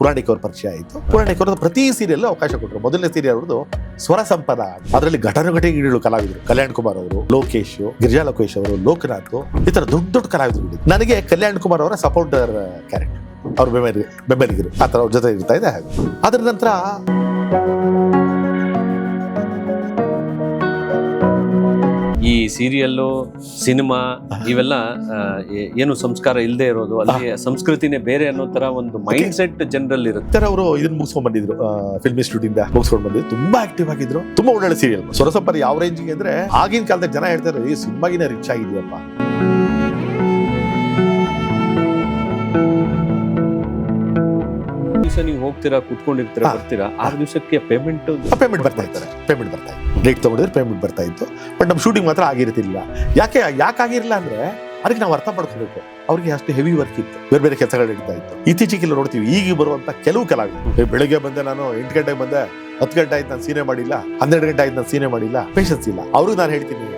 ಪುರಾಣಿಕ್ ಅವ್ರ ಪರಿಚಯ ಆಯಿತು. ಪುರಾಣಿಕ್ ಅವ್ರದ್ದು ಪ್ರತಿ ಸೀರಿಯಲ್ ಅವಕಾಶ ಕೊಟ್ಟರು. ಮೊದಲನೇ ಸೀರಿಯಲ್ ಅವ್ರದ್ದು ಸ್ವರ ಸಂಪದ, ಅದರಲ್ಲಿ ಘಟಾನುಘಟಿಗಳು ಕಲಾವಿದರು. ಕಲ್ಯಾಣ್ ಕುಮಾರ್ ಅವರು, ಲೋಕೇಶ್, ಗಿರಿಜಾ ಲೋಕೇಶ್ ಅವರು, ಲೋಕನಾಥ್, ಈ ತರ ದೊಡ್ಡ ದೊಡ್ಡ ಕಲಾವಿದರು. ನನಗೆ ಕಲ್ಯಾಣ್ ಕುಮಾರ್ ಅವರ ಸಪೋರ್ಟರ್ ಕ್ಯಾರೆಕ್ಟರ್, ಅವ್ರ ಬೆಂಬಲಿಗರು ಆ ತರ ಅವ್ರ ಜೊತೆ ಇರ್ತಾ ಇದೆ. ಹಾಗೆ ಅದರ ನಂತರ ಈ ಸೀರಿಯಲ್ಲು, ಸಿನಿಮಾ ಇವೆಲ್ಲ ಏನು ಸಂಸ್ಕಾರ ಇಲ್ಲದೆ ಇರೋದು, ಅಲ್ಲಿ ಸಂಸ್ಕೃತಿನೇ ಬೇರೆ ಅನ್ನೋ ತರ ಒಂದು ಮೈಂಡ್ ಸೆಟ್ ಜನರಲ್ಲಿ ಇರುತ್ತೆ. ಅವರು ಇದನ್ನ ಮುಗಿಸ್ಕೊಂಡ್ ಬಂದಿದ್ರು, ಫಿಲ್ಮ್ ಇನ್ಸ್ಟಿಟ್ಯೂಟ್ ಇಂದ ಮುಗಿಸ್ಕೊಂಡು ಬಂದಿದ್ರು. ತುಂಬಾ ಆಕ್ಟಿವ್ ಆಗಿದ್ರು, ತುಂಬಾ ಒಳ್ಳೆ ಸೀರಿಯಲ್. ಸ್ವರಸಂಪದ ಯಾವ ರೇಂಜಿಗೆ ಅಂದ್ರೆ, ಆಗಿನ ಕಾಲದಾಗ ಜನ ಹೇಳ್ತಾರೆ ಈ ಸಿನಿಮಾಗಿನ ರಿಚ್ ಆಗಿದೆಯಪ್ಪ. ದಿವಸ ನೀವು ಹೋಗ್ತೀರಾ, ಕುತ್ಕೊಂಡಿರ್ತೀರಾ, ಬರ್ತೀರಾ, 6 ದಿವಸಕ್ಕೆ ಪೇಮೆಂಟ್ ಬರ್ತಾ ಇತ್ತು. ಡೇಟ್ ತಗೊಂಡಿದ್ರೆ ಪೇಮೆಂಟ್ ಬರ್ತಾ ಇತ್ತು. ಬಟ್ ನಮ್ಮ ಶೂಟಿಂಗ್ ಮಾತ್ರ ಆಗಿರ್ತಿರ್ಲಿಲ್ಲ. ಯಾಕೆ ಆಗಿರಲಿಲ್ಲ ಅಂದ್ರೆ ಅದಕ್ಕೆ ನಾವು ಅರ್ಥ ಮಾಡ್ಕೋಬೇಕು. ಅವ್ರಿಗೆ ಅಷ್ಟು ಹೆವಿ ವರ್ಕ್ ಇತ್ತು, ಬೇರೆ ಬೇರೆ ಕೆಲಸಗಳು ನಡೀತಾ ಇತ್ತು. ಇತ್ತೀಚೆಗೆಲ್ಲ ನೋಡ್ತೀವಿ, ಈಗ ಬರುವಂತ ಕೆಲವು ಕಲಾವಿದರು, ಬೆಳಿಗ್ಗೆ ಬಂದೆ ನಾನು 8 ಗಂಟೆಗೆ ಬಂದೆ, 10 ಗಂಟೆ ಆಯ್ತು ನಾನು ಸೀನೆ ಮಾಡಿಲ್ಲ, 12 ಗಂಟೆ ಆಯ್ತು ನಾನು ಸೀನೆ ಮಾಡಿಲ್ಲ, ಪೇಷನ್ಸ್ ಇಲ್ಲ. ಅವ್ರಿಗೆ ನಾನು ಹೇಳ್ತೀನಿ,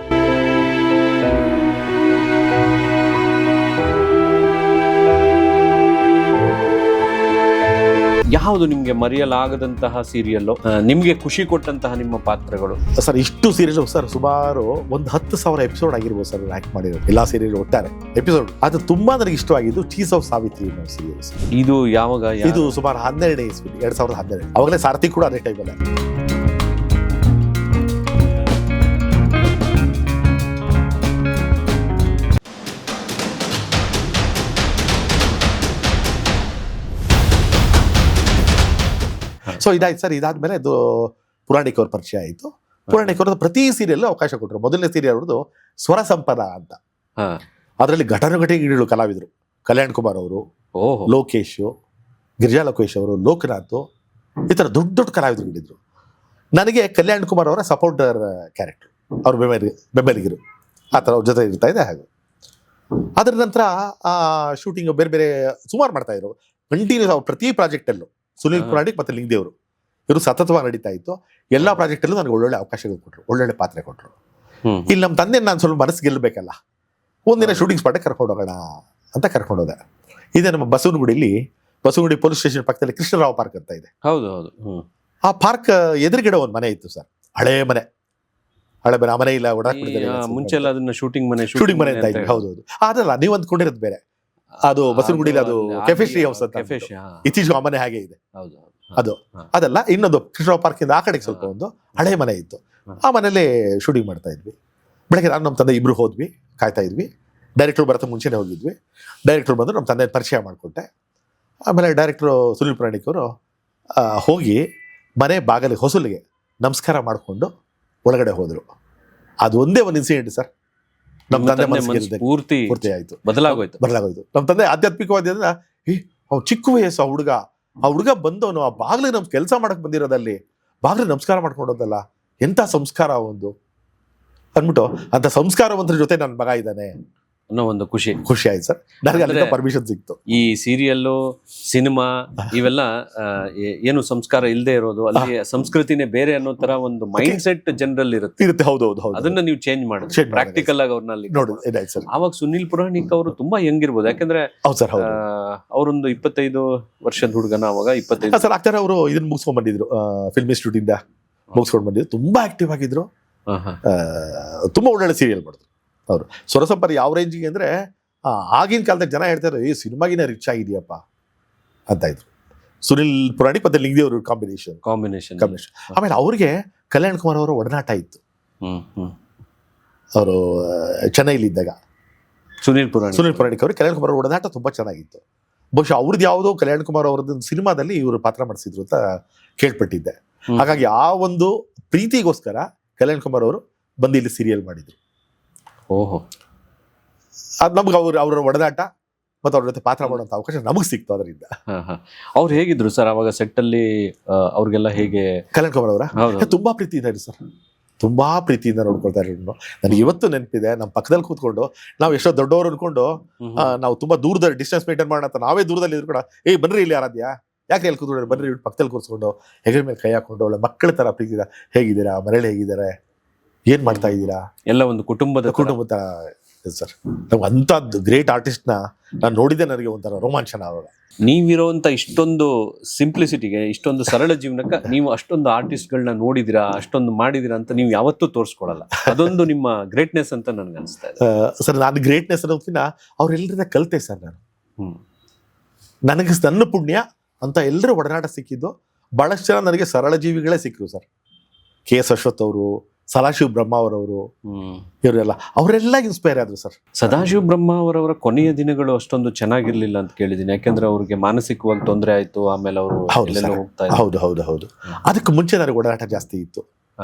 ಯಾವುದು ನಿಮ್ಗೆ ಮರೆಯಲಾಗದಂತಹ ಸೀರಿಯಲ್, ನಿಮ್ಗೆ ಖುಷಿ ಕೊಟ್ಟಂತಹ ನಿಮ್ಮ ಪಾತ್ರಗಳು? ಸರ್ ಇಷ್ಟು ಸೀರಿಯಲ್ ಸರ್ ಸುಮಾರು ಒಂದು 10,000 ಎಪಿಸೋಡ್ ಆಗಿರ್ಬೋದು ಸರ್ ಆಕ್ಟ್ ಮಾಡಿರೋದು. ಎಲ್ಲಾ ಸೀರಿಯಲ್ ಒಟ್ಟಾರೆ ಎಪಿಸೋಡ್ ಅದು ತುಂಬಾ ನನಗೆ ಇಷ್ಟವಾಗಿದ್ದು ಚೀಸ್ ಆಫ್ ಸಾವಿತ್ರಿ ಸೀರಿಯಲ್ಸ್. ಇದು ಯಾವಾಗ? ಇದು ಸುಮಾರು 12 ಇಸ್ವಿ 2012. ಅವಾಗಲೇ ಸಾರಥಿ ಕೂಡ ಅದೇ ಟೈಮಲ್ಲೇ. ಸೊ ಇದಾಯ್ತು ಸರ್. ಇದಾದ್ಮೇಲೆ ಇದು ಪುರಾಣಿಕ್ ಅವ್ರ ಪರಿಚಯ ಆಯಿತು. ಪುರಾಣಿಕ್ ಅವ್ರದ್ದು ಪ್ರತಿ ಸೀರಿಯಲ್ ಅವಕಾಶ ಕೊಟ್ಟರು. ಮೊದಲನೇ ಸೀರಿಯಲ್ ಅವ್ರದ್ದು ಸ್ವರ ಸಂಪದ ಅಂತ, ಅದರಲ್ಲಿ ಘಟಾನುಘಟಿಗಳು ಕಲಾವಿದರು. ಕಲ್ಯಾಣ್ ಕುಮಾರ್ ಅವರು, ಲೋಕೇಶ್, ಗಿರಿಜಾ ಲೋಕೇಶ್ ಅವರು, ಲೋಕನಾಥ್, ಈ ತರ ದೊಡ್ಡ ದೊಡ್ಡ ಕಲಾವಿದರು. ನನಗೆ ಕಲ್ಯಾಣ್ ಕುಮಾರ್ ಅವರ ಸಪೋರ್ಟರ್ ಕ್ಯಾರೆಕ್ಟರ್, ಅವ್ರ ಬೆಂಬಲಿಗರು ಆ ಥರ ಅವ್ರ ಜೊತೆ ಇರ್ತಾ ಇದೆ. ಹಾಗೆ ಅದರ ನಂತರ ಶೂಟಿಂಗ್ ಬೇರೆ ಬೇರೆ ಸುಮಾರು ಮಾಡ್ತಾ ಇದ್ರು. ಕಂಟಿನ್ಯೂಸ್ ಅವ್ರು ಪ್ರತಿ ಪ್ರಾಜೆಕ್ಟಲ್ಲೂ ಸುನಿಲ್ ಪುರಾಣಿಕ್ ಮತ್ತೆ ಲಿಂಗದೇವರು ಇವರು ಸತತವಾಗಿ ನಡೀತಾ ಇತ್ತು. ಎಲ್ಲಾ ಪ್ರಾಜೆಕ್ಟಲ್ಲೂ ನನಗೆ ಒಳ್ಳೊಳ್ಳೆ ಅವಕಾಶಗಳು ಕೊಟ್ಟರು, ಒಳ್ಳೊಳ್ಳೆ ಪಾತ್ರ ಕೊಟ್ಟರು. ಇಲ್ಲಿ ನಮ್ಮ ತಂದೆ ನಾನು ಸ್ವಲ್ಪ ಮನಸ್ಸು ಗೆಲ್ಲಬೇಕಲ್ಲ, ಒಂದಿನ ಶೂಟಿಂಗ್ ಸ್ಪಾಟಿಗೆ ಕರ್ಕೊಂಡು ಹೋಗೋಣ ಅಂತ ಕರ್ಕೊಂಡು ಹೋದೆ. ಇದೇ ನಮ್ಮ ಬಸವನಗುಡಿ ಪೊಲೀಸ್ ಸ್ಟೇಷನ್ ಪಕ್ಕದಲ್ಲಿ ಕೃಷ್ಣರಾವ್ ಪಾರ್ಕ್ ಅಂತ ಇದೆ. ಹೌದು. ಆ ಪಾರ್ಕ್ ಎದುರುಗಡೆ ಒಂದು ಮನೆ ಇತ್ತು ಸರ್, ಹಳೆ ಮನೆ. ಆ ಮನೆ ಇಲ್ಲ, ಮುಂಚೆ ಎಲ್ಲ ಅದನ್ನ ಶೂಟಿಂಗ್ ಮನೆ ಅಂತ ಇದ್ವಿ. ಹೌದು. ಅದಲ್ಲ, ನೀವು ಅಂದ್ಕೊಂಡಿರೋದು ಬೇರೆ. ಅದು ಬಸವನಗುಡಿಲಿ ಅದು ಕೆಫೆಶ್ರೀ ಹೌಸ್ ಅಂತ, ಇತ್ತೀಚೆಗೆ ಆ ಮನೆ ಹಾಗೆ ಇದೆ. ಅದು ಅದಲ್ಲ, ಇನ್ನೊಂದು ಕೃಷ್ಣರಾವ್ ಪಾರ್ಕ್ ಇಂದ ಆ ಕಡೆಗೆ ಸ್ವಲ್ಪ ಒಂದು ಹಳೆ ಮನೆ ಇತ್ತು. ಆ ಮನೇಲಿ ಶೂಟಿಂಗ್ ಮಾಡ್ತಾ ಇದ್ವಿ. ಬೆಳಗ್ಗೆ ನಾನು ನಮ್ಮ ತಂದೆ ಇಬ್ರು ಹೋದ್ವಿ, ಕಾಯ್ತಾ ಇದ್ವಿ. ಡೈರೆಕ್ಟರ್ ಬರತ್ತ ಮುಂಚೆನೆ ಹೋಗಿದ್ವಿ. ಡೈರೆಕ್ಟರ್ ಬಂದು ನಮ್ಮ ತಂದೆ ಪರಿಚಯ ಮಾಡಿಕೊಟ್ಟೆ. ಆಮೇಲೆ ಡೈರೆಕ್ಟರ್ ಸುನಿಲ್ ಪುರಾಣಿಕ್ ಅವರು ಹೋಗಿ ಮನೆ ಬಾಗಿಲಿಗೆ ಹೊಸಲಿಗೆ ನಮಸ್ಕಾರ ಮಾಡಿಕೊಂಡು ಒಳಗಡೆ ಹೋದ್ರು. ಅದು ಒಂದೇ ಒಂದು ಇನ್ಸಿಡೆಂಟ್ ಸರ್, ನಮ್ಮ ತಂದೆ ಪೂರ್ತಿ ಆಯ್ತು, ಬದಲಾಗೋಯ್ತು. ನಮ್ಮ ತಂದೆ ಆಧ್ಯಾತ್ಮಿಕವಾದ ಅವ್ನು ಚಿಕ್ಕ ವಯಸ್ಸು ಆ ಹುಡುಗ ಬಂದವನು ಆ ಬಾಗ್ಲಿಗೆ ನಮ್ ಕೆಲಸ ಮಾಡಕ್ ಬಂದಿರೋದಲ್ಲಿ ಬಾಗ್ಲಿಗೆ ನಮಸ್ಕಾರ ಮಾಡ್ಕೊಂಡೋದಲ್ಲ, ಎಂತ ಸಂಸ್ಕಾರ ಒಂದು ಅಂದ್ಬಿಟ್ಟು, ಅಂತ ಸಂಸ್ಕಾರವಂತರ ಜೊತೆ ನನ್ನ ಮಗ ಇದ್ದಾನೆ ಅನ್ನೋ ಒಂದು ಖುಷಿ ಆಯ್ತು ಸರ್. ನನಗೆ ಅದರಿಂದ ಪರ್ಮಿಷನ್ ಸಿಕ್ತು. ಈ ಸೀರಿಯಲ್ಲು, ಸಿನಿಮಾ ಇವೆಲ್ಲ ಏನು ಸಂಸ್ಕಾರ ಇಲ್ಲದೆ ಇರೋದು, ಅಲ್ಲಿ ಸಂಸ್ಕೃತಿನೇ ಬೇರೆ ಅನ್ನೋ ತರ ಒಂದು ಮೈಂಡ್ ಸೆಟ್ ಜನರಲ್ಲಿ ಇರುತ್ತೆ. ಹೌದು. ಅದನ್ನ ನೀವು ಚೇಂಜ್ ಮಾಡಿ ಪ್ರಾಕ್ಟಿಕಲ್ ಆಗಿ ಅವ್ರನ್ನ ನೋಡಿ. ಆವಾಗ ಸುನಿಲ್ ಪುರಾಣಿಕ್ ಅವರು ತುಂಬಾ ಯಂಗ್ ಇರ್ಬೋದು, ಯಾಕಂದ್ರೆ ಅವರೊಂದು 25 ವರ್ಷದ ಹುಡುಗನ ಅವಾಗ 25 ಸರ್ ಆಗ್ತಾರೆ. ಅವರು ಇದನ್ನ ಮುಗಿಸ್ಕೊಂಡ್ ಬಂದಿದ್ರು, ಫಿಲ್ಮ್ ಇನ್ಸ್ಟಿಟ್ಯೂಟ್ ಇಂದ ಮುಗಿಸ್ಕೊಂಡು ಬಂದಿದ್ರು. ತುಂಬಾ ಆಕ್ಟಿವ್ ಆಗಿದ್ರು, ತುಂಬಾ ಒಳ್ಳೊಳ್ಳೆ ಸೀರಿಯಲ್ ಮಾಡಿದ್ರು ಅವರು. ಸ್ವರಸಂಪದ ಯಾವ ರೇಂಜಿಗೆ ಅಂದ್ರೆ, ಆಗಿನ ಕಾಲದಾಗ ಜನ ಹೇಳ್ತಾರೆ ಈ ಸಿನಿಮಾಗಿನ ರಿಚ್ ಆಗಿದೆಯಪ್ಪ ಅಂತ ಇದ್ರು. ಸುನಿಲ್ ಪುರಾಣಿಕ್ ಮತ್ತೆ ಲಿಂಗದೇವರು ಕಾಂಬಿನೇಷನ್. ಆಮೇಲೆ ಅವ್ರಿಗೆ ಕಲ್ಯಾಣ್ ಕುಮಾರ್ ಅವರ ಒಡನಾಟ ಇತ್ತು. ಅವರು ಚೆನ್ನೈಲಿ ಇದ್ದಾಗ ಸುನಿಲ್ ಪುರಾಣಿಕ್ ಅವರು ಕಲ್ಯಾಣ್ ಕುಮಾರ್ ಅವರ ಒಡನಾಟ ತುಂಬಾ ಚೆನ್ನಾಗಿತ್ತು. ಬಹುಶಃ ಅವ್ರದ್ದು ಯಾವುದೋ ಕಲ್ಯಾಣ್ ಕುಮಾರ್ ಅವರದ್ದು ಸಿನಿಮಾದಲ್ಲಿ ಇವರು ಪಾತ್ರ ಮಾಡಿಸಿದ್ರು ಅಂತ ಕೇಳ್ಪಟ್ಟಿದ್ದೆ. ಹಾಗಾಗಿ ಆ ಒಂದು ಪ್ರೀತಿಗೋಸ್ಕರ ಕಲ್ಯಾಣ್ ಕುಮಾರ್ ಅವರು ಬಂದು ಇಲ್ಲಿ ಸೀರಿಯಲ್ ಮಾಡಿದ್ರು. ಅದು ನಮ್ಗೆ ಅವರ ಒಡನಾಟ ಮತ್ತೆ ಅವ್ರ ಜೊತೆ ಪಾತ್ರ ಮಾಡುವಂತ ಅವಕಾಶ ನಮಗ್ ಸಿಕ್ತು. ಅದರಿಂದ ಅವ್ರು ಹೇಗಿದ್ರು ಸರ್ ಅವಾಗ ಸೆಟ್ ಅಲ್ಲಿ? ಅವ್ರಿಗೆಲ್ಲ ಹೇಗೆ? ಕಲ್ಯಾಣ್ ಕುಮಾರ್ ಅವರ ತುಂಬಾ ಪ್ರೀತಿಯಿಂದ ಸರ್, ತುಂಬಾ ಪ್ರೀತಿಯಿಂದ ನೋಡ್ಕೊಳ್ತಾ ಇರೋದು ನನಗೆ ಇವತ್ತು ನೆನಪಿದೆ. ನಮ್ಮ ಪಕ್ಕದಲ್ಲಿ ಕೂತ್ಕೊಂಡು ನಾವು ಎಷ್ಟೋ ದೊಡ್ಡವರು ಅನ್ಕೊಂಡು ನಾವು ತುಂಬಾ ದೂರದ ಡಿಸ್ಟೆನ್ಸ್ ಮೇಂಟೈನ್ ಮಾಡೋಣ ಅಂತ ನಾವೇ ದೂರದಲ್ಲಿ ಇದ್ರು ಕೂಡ, ಬನ್ರಿ ಇಲ್ಲಿ ಯಾರಾದ್ಯಾ, ಯಾಕೆ ಎಲ್ಲಿ ಕೂತ್ಕೊಂಡ್ರೆ ಬನ್ರಿ, ಪಕ್ಕದಲ್ಲಿ ಕೂರಿಸ್ಕೊಂಡು ಹೆಗಲ ಮೇಲೆ ಕೈ ಹಾಕೊಂಡು ಒಳ್ಳೆ ಮಕ್ಕಳ ತರ ಪ್ರೀತಿದ, ಹೇಗಿದ್ದೀರಾ, ಮನೇಲಿ ಹೇಗಿದ್ದಾರೆ, ಏನ್ ಮಾಡ್ತಾ ಇದ್ದೀರಾ, ಎಲ್ಲ ಒಂದು ಕುಟುಂಬದ ಸರ್. ನಾವು ಅಂಥದ್ದು ಗ್ರೇಟ್ ಆರ್ಟಿಸ್ಟ್ನ ನಾನು ನೋಡಿದ್ದೆ, ನನಗೆ ಒಂಥರ ರೋಮಾಂಚನ ಅವಾಗ. ನೀವಿರೋಂಥ ಇಷ್ಟೊಂದು ಸಿಂಪ್ಲಿಸಿಟಿಗೆ, ಇಷ್ಟೊಂದು ಸರಳ ಜೀವನಕ್ಕೆ ನೀವು ಅಷ್ಟೊಂದು ಆರ್ಟಿಸ್ಟ್ಗಳನ್ನ ನೋಡಿದಿರಾ, ಅಷ್ಟೊಂದು ಮಾಡಿದಿರಾ ಅಂತ ನೀವು ಯಾವತ್ತೂ ತೋರಿಸ್ಕೊಳಲ್ಲ. ಅದೊಂದು ನಿಮ್ಮ ಗ್ರೇಟ್ನೆಸ್ ಅಂತ ನನ್ಗೆ ಅನಿಸ್ತಾ ಇದೆ. ಸರ್, ನಾನು ಗ್ರೇಟ್ನೆಸ್ ಅನ್ನೋದಕ್ಕಿಂತ ಅವ್ರೆಲ್ಲರಿಂದ ಕಲಿತೆ ಸರ್. ನಾನು ಹ್ಮ್. ನನಗೆ ನನ್ನ ಪುಣ್ಯ ಅಂತ ಎಲ್ಲರೂ ಒಡನಾಟ ಸಿಕ್ಕಿದ್ದು. ಬಹಳಷ್ಟು ಜನ ನನಗೆ ಸರಳ ಜೀವಿಗಳೇ ಸಿಕ್ಕರು ಸರ್. KS ಅಶ್ವಥ್ ಅವರು, ಸದಾಶಿವ ಬ್ರಹ್ಮ ಅವರವರು, ಅವರೆಲ್ಲ ಇನ್ಸ್ಪೈರ್ ಆದ್ರು ಸರ್. ಸದಾಶಿವ ಬ್ರಹ್ಮ ಅವರವರ ಕೊನೆಯ ದಿನಗಳು ಅಷ್ಟೊಂದು ಚೆನ್ನಾಗಿರ್ಲಿಲ್ಲ ಅಂತ ಕೇಳಿದೀನಿ. ಯಾಕಂದ್ರೆ ಅವ್ರಿಗೆ ಮಾನಸಿಕವಾಗಿ ತೊಂದರೆ ಆಯ್ತು, ಆಮೇಲೆ ಅವರು ಹೋಗ್ತಾ ಇದ್ರು. ಹೌದು ಹೌದು ಹೌದು. ಅದಕ್ಕೆ ಮುಂಚೆ ನನಗೆ ಒಡನಾಟ ಜಾಸ್ತಿ ಇತ್ತು